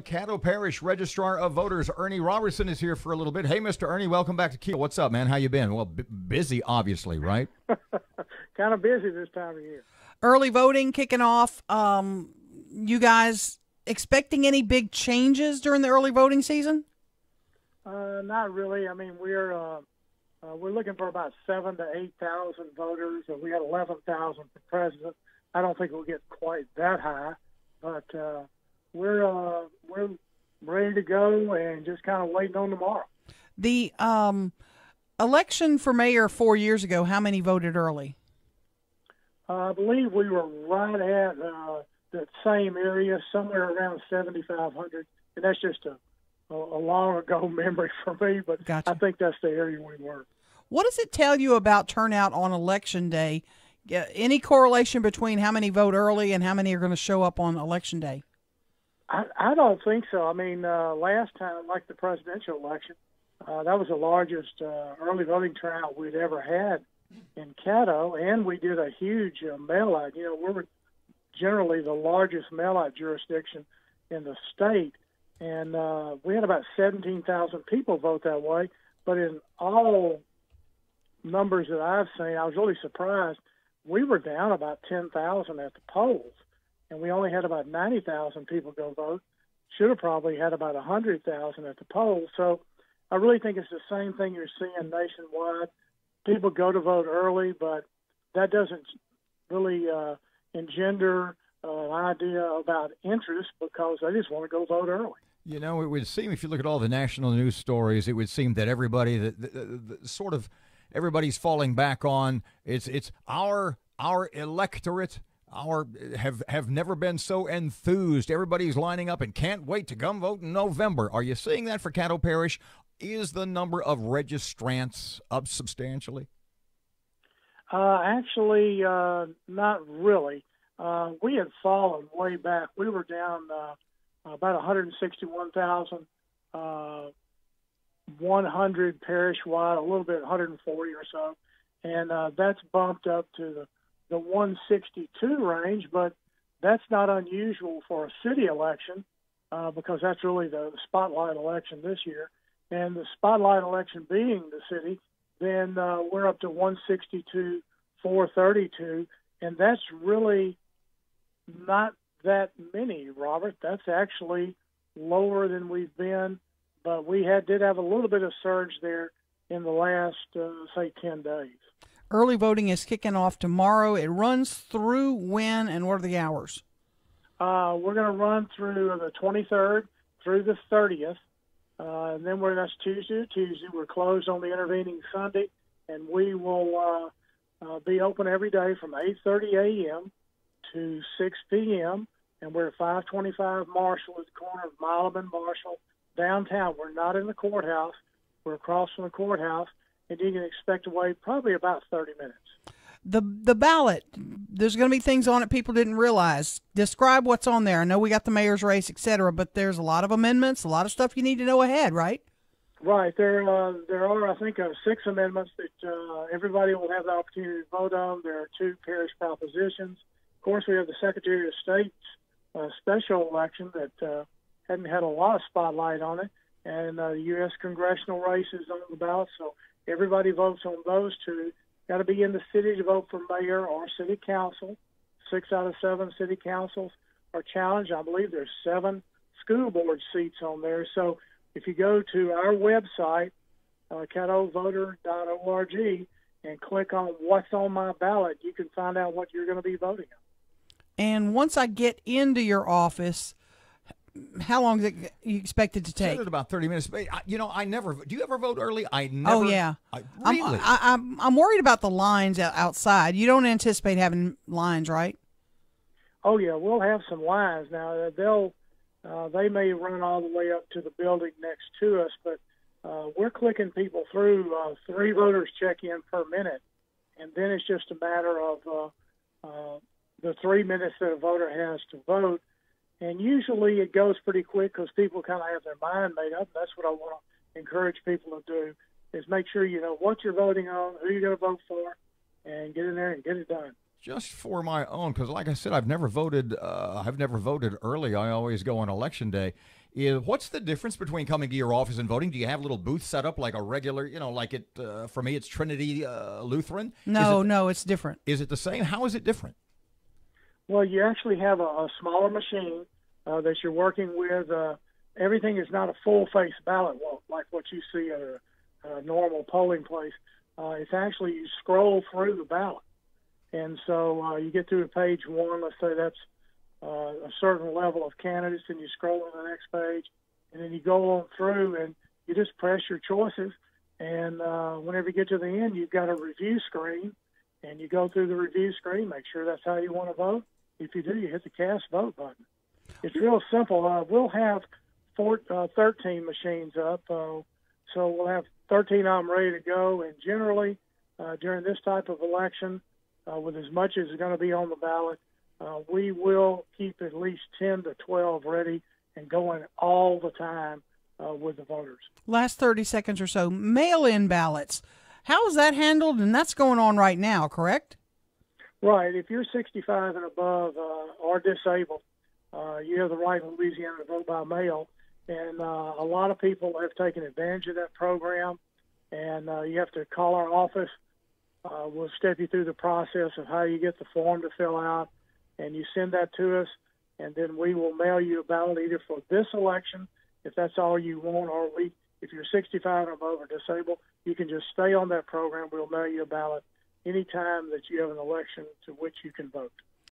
Caddo Parish Registrar of Voters Ernie Roberson is here for a little bit. Hey, Mr. Ernie, welcome back to KEEL. What's up, man? How you been? Well, busy, obviously, right? Kind of busy this time of year. Early voting kicking off. You guys expecting any big changes during the early voting season? Not really. I mean, we're looking for about 7,000 to 8,000 voters, and we had 11,000 for president. I don't think we'll get quite that high, but we're ready to go and just kind of waiting on tomorrow. The election for mayor 4 years ago, how many voted early? I believe we were right at that same area, somewhere around 7,500, and that's just a long ago memory for me, but Gotcha. I think that's the area we were. What does it tell you about turnout on election day? Any correlation between how many vote early and how many are going to show up on election day? I don't think so. I mean, last time, like the presidential election, that was the largest early voting turnout we'd ever had in Caddo, and we did a huge mail-out. You know, we're generally the largest mail-out jurisdiction in the state, and we had about 17,000 people vote that way. But in all numbers that I've seen, I was really surprised. We were down about 10,000 at the polls, and we only had about 90,000 people go vote. Should have probably had about 100,000 at the polls. So I really think it's the same thing you're seeing nationwide. People go to vote early, but that doesn't really engender an idea about interest because they just want to go vote early. You know, it would seem, if you look at all the national news stories, it would seem that everybody, everybody's falling back on it's our electorate. Have never been so enthused. Everybody's lining up and can't wait to come vote in November. Are you seeing that for Caddo Parish? Is the number of registrants up substantially? Actually, not really. We had fallen way back. We were down about 161,100 parish-wide, a little bit, 140 or so. And that's bumped up to the 162 range, but that's not unusual for a city election because that's really the spotlight election this year. And the spotlight election being the city, then we're up to 162, 432, and that's really not that many, Robert. That's actually lower than we've been, but we did have a little bit of surge there in the last, say, 10 days. Early voting is kicking off tomorrow. It runs through when and what are the hours? We're going to run through the 23rd through the 30th. And then that's Tuesday to Tuesday. We're closed on the intervening Sunday, and we will be open every day from 8:30 a.m. to 6 p.m., and we're at 525 Marshall at the corner of Milam and Marshall, downtown. We're not in the courthouse. We're across from the courthouse, and you can expect to wait probably about 30 minutes. The ballot, there's going to be things on it people didn't realize. Describe what's on there. I know we got the mayor's race, et cetera, but there's a lot of amendments, a lot of stuff you need to know ahead, right? Right. There are, I think, 6 amendments that everybody will have the opportunity to vote on. There are 2 parish propositions. Of course, we have the Secretary of State's special election that hadn't had a lot of spotlight on it, and the U.S. congressional races on the ballot, so everybody votes on those 2. Got to be in the city to vote for mayor or city council. 6 out of 7 city councils are challenged. I believe there's 7 school board seats on there. So if you go to our website, caddovoter.org, and click on what's on my ballot, you can find out what you're going to be voting on. And once I get into your office, how long is it you expect it to take? About 30 minutes. You know, I never. Do you ever vote early? I never. Oh yeah. Really? I'm worried about the lines outside. You don't anticipate having lines, right? Oh yeah, we'll have some lines now. They may run all the way up to the building next to us, but we're clicking people through. 3 voters check in per minute, and then it's just a matter of the 3 minutes that a voter has to vote. And usually it goes pretty quick because people kind of have their mind made up. That's what I want to encourage people to do, is make sure you know what you're voting on, who you're going to vote for, and get in there and get it done. Just for my own, because like I said, I've never voted early. I always go on election day. is what's the difference between coming to your office and voting? Do you have a little booth set up like a regular, like it, for me, it's Trinity Lutheran? No, it's different. Is it the same? How is it different? Well, you actually have a smaller machine that you're working with. Everything is not a full-face ballot vote like what you see at a normal polling place. It's actually you scroll through the ballot. And so you get through page 1, let's say that's a certain level of candidates, and you scroll to the next page, and then you go on through and you just press your choices. And whenever you get to the end, you've got a review screen, and you go through the review screen, make sure that's how you want to vote. If you do, you hit the cast vote button. It's real simple. We'll have 13 machines up, so we'll have 13 of them ready to go. And generally, during this type of election, with as much as is going to be on the ballot, we will keep at least 10 to 12 ready and going all the time with the voters. Last 30 seconds or so, mail-in ballots. How is that handled? And that's going on right now, correct? Right. If you're 65 and above or disabled, you have the right in Louisiana to vote by mail. And a lot of people have taken advantage of that program. And you have to call our office. We'll step you through the process of how you get the form to fill out. And you send that to us. And then we will mail you a ballot either for this election, if that's all you want, or if you're 65 and above or disabled, you can just stay on that program. We'll mail you a ballot anytime that you have an election to which you can vote.